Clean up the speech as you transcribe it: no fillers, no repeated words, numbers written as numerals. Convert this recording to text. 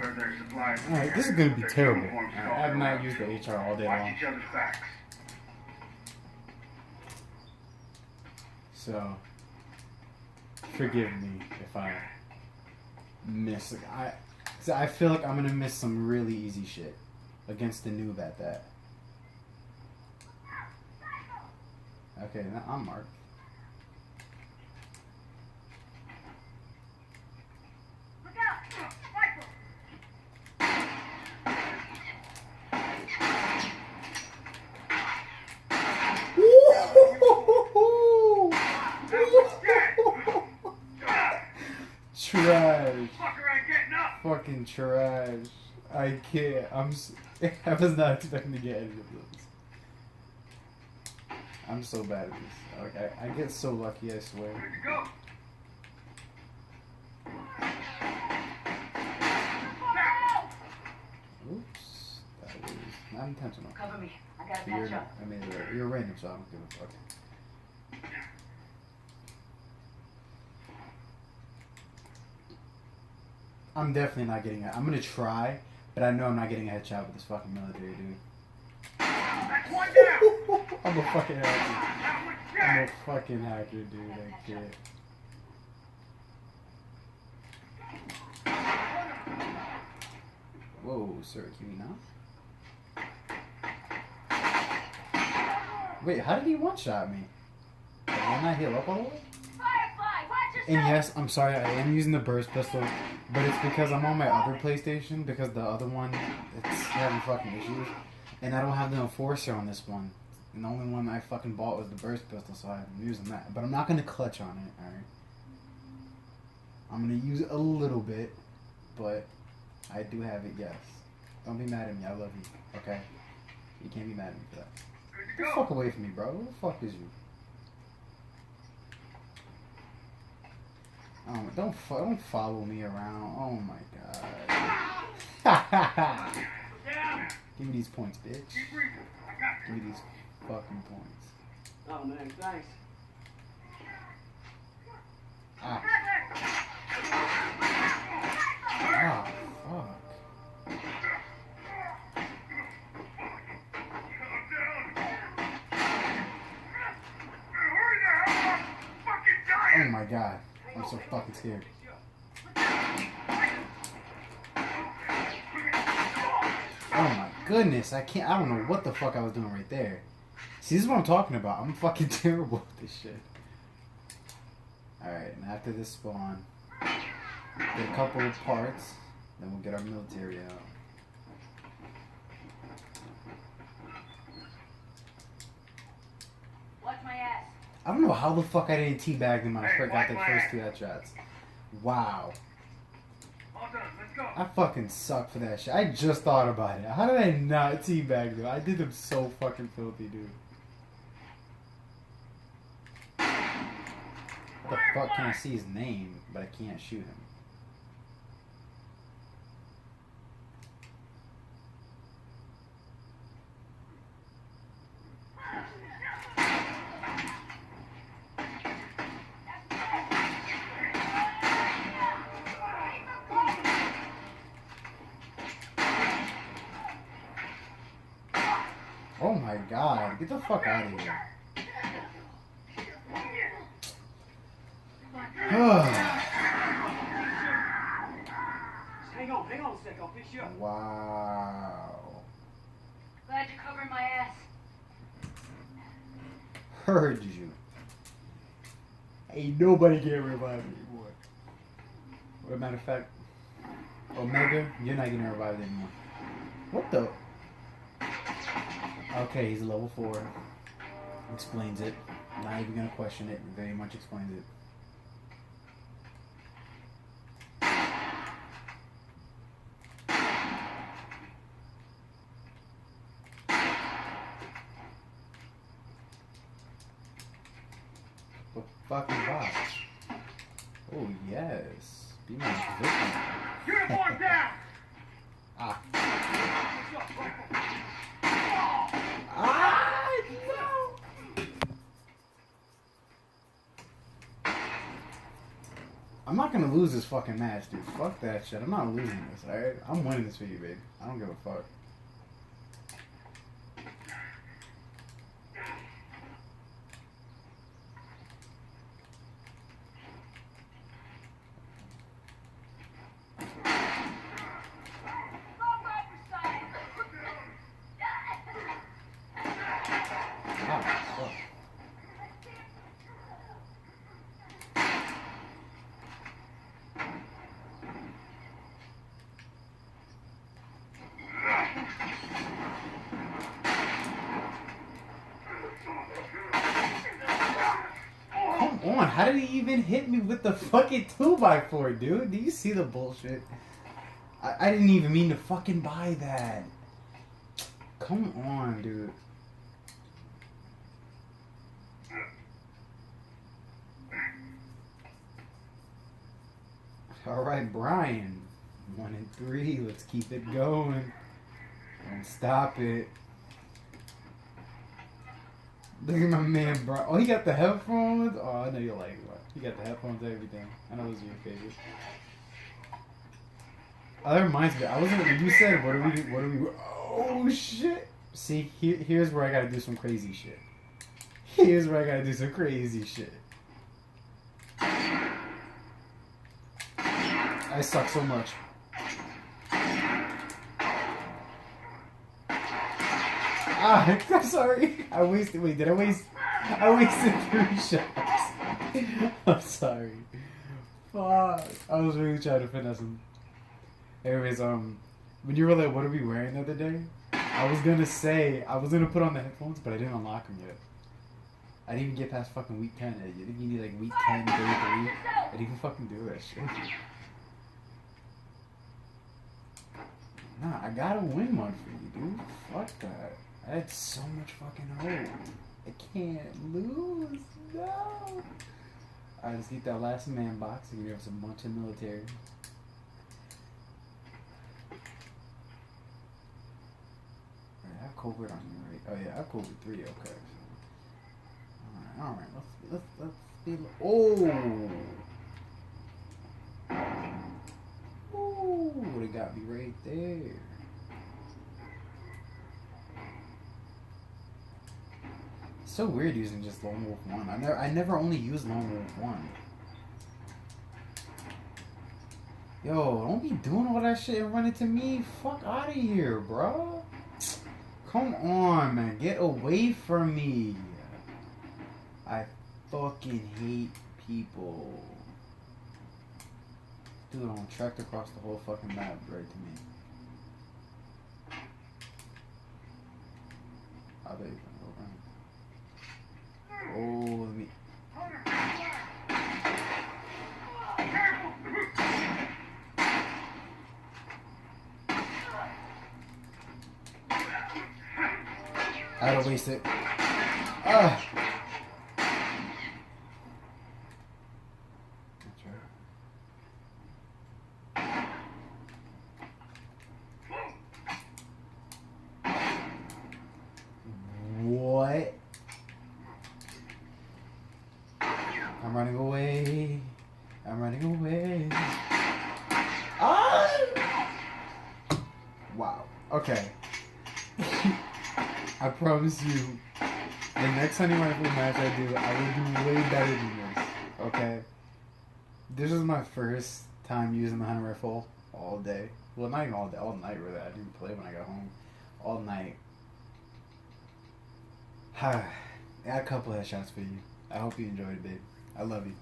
Alright, this is gonna be terrible. I have not used the HR all day long. So, forgive me if I miss. I feel like I'm gonna miss some really easy shit against the noob at that. Okay, now I'm marked. Look out! Rifle! Trash. Fucking trash. I can't. I was not expecting to get any of those. I'm so bad at this. Like, I get so lucky, I swear. Oops. That was not intentional. Cover me. I gotta catch up. I mean, you're random, so I don't give a fuck. I'm definitely not getting it. I'm gonna try, but I know I'm not getting a headshot with this fucking military dude. I'm a fucking hacker. I'm a fucking hacker, dude. I can't. Whoa, sir, can we not? Wait, how did he one-shot me? Did I not heal up all the way? And yes, I'm sorry, I am using the burst pistol, but it's because I'm on my other PlayStation, because the other one, it's having fucking issues, and I don't have the Enforcer on this one. And the only one I fucking bought was the burst pistol, so I'm using that. But I'm not going to clutch on it, alright? I'm going to use it a little bit, but I do have it, yes. Don't be mad at me, I love you, okay? You can't be mad at me for that. Get the fuck away from me, bro. Who the fuck is you? Don't follow me around. Oh my god. Give me these points, bitch. Give me these fucking points. Oh man, thanks. Ah. Ah, fuck. Oh my god. I'm so fucking scared. Oh my goodness, I don't know what the fuck I was doing right there. See, this is what I'm talking about. I'm fucking terrible at this shit. Alright, and after this spawn, get a couple of parts, then we'll get our military out. Watch my ass. I don't know how the fuck I didn't teabag them when I got the first two headshots. Wow. I fucking suck for that shit. I just thought about it. How did I not teabag them? I did them so fucking filthy, dude. How the fuck can I see his name, but I can't shoot him? Oh my god, get the fuck out of here. Hang on a sec, I'll fix you up. Wow. Glad you're covering my ass. Heard you. Ain't nobody can revive me, boy. As a matter of fact, Omega, you're not getting revived anymore. What the? Okay, he's a level 4. Explains it. Not even gonna question it. Very much explains it. The fucking box. Oh yes. Be my victim. Uniform down! Ah. I'm not not gonna lose this fucking match, dude. Fuck that shit. I'm not losing this, alright? I'm winning this for you, babe. I don't give a fuck. Come on, how did he even hit me with the fucking 2x4, dude? Do you see the bullshit? I didn't even mean to fucking buy that. Come on, dude. Alright, Brian. 1 and 3. Let's keep it going. Don't stop it. Look at my man, Brian. Oh, he got the headphones? Oh, I know you like what. He got the headphones and everything. I know those are your favorite. Oh, that reminds me. I wasn't. You said, what are we? Oh, shit. See, here's where I gotta do some crazy shit. Here's where I gotta do some crazy shit. I suck so much. Ah, I'm sorry. I wasted. Wait, did I waste? I wasted 3 shots. I'm sorry. Fuck. I was really trying to finesse him. Anyways, when you were like, "What are we wearing the other day?" I was gonna say I was gonna put on the headphones, but I didn't unlock them yet. I didn't even get past fucking week 10. You think you need like week 10, day 3? I didn't even fucking do that shit. Nah, I gotta win one for you, dude. Fuck that. I had so much fucking hope. I can't lose. No. Alright, let's get that last man box and give us a bunch of military. Alright, I have covert on you, right? Oh yeah, I have covert 3, okay. Alright, let's be. Oh! Ooh, they got me right there. It's so weird using just Lone Wolf 1. I never only use Lone Wolf 1. Yo, don't be doing all that shit and running to me. Fuck out of here, bro. Come on, man. Get away from me. I fucking hate people. Dude, I'm tracked across the whole fucking map right to me. I bet you can go around. Oh, let me. I had to waste it. Ah! What? I'm running away. I'm running away. Ah! Wow. Okay. I promise you, the next hunting rifle match I do, I will do way better than this. Okay? This is my first time using the hunting rifle all day. Well, not even all day, all night really. I didn't play when I got home. All night. I got a couple headshots for you. I hope you enjoyed it, babe. I love you.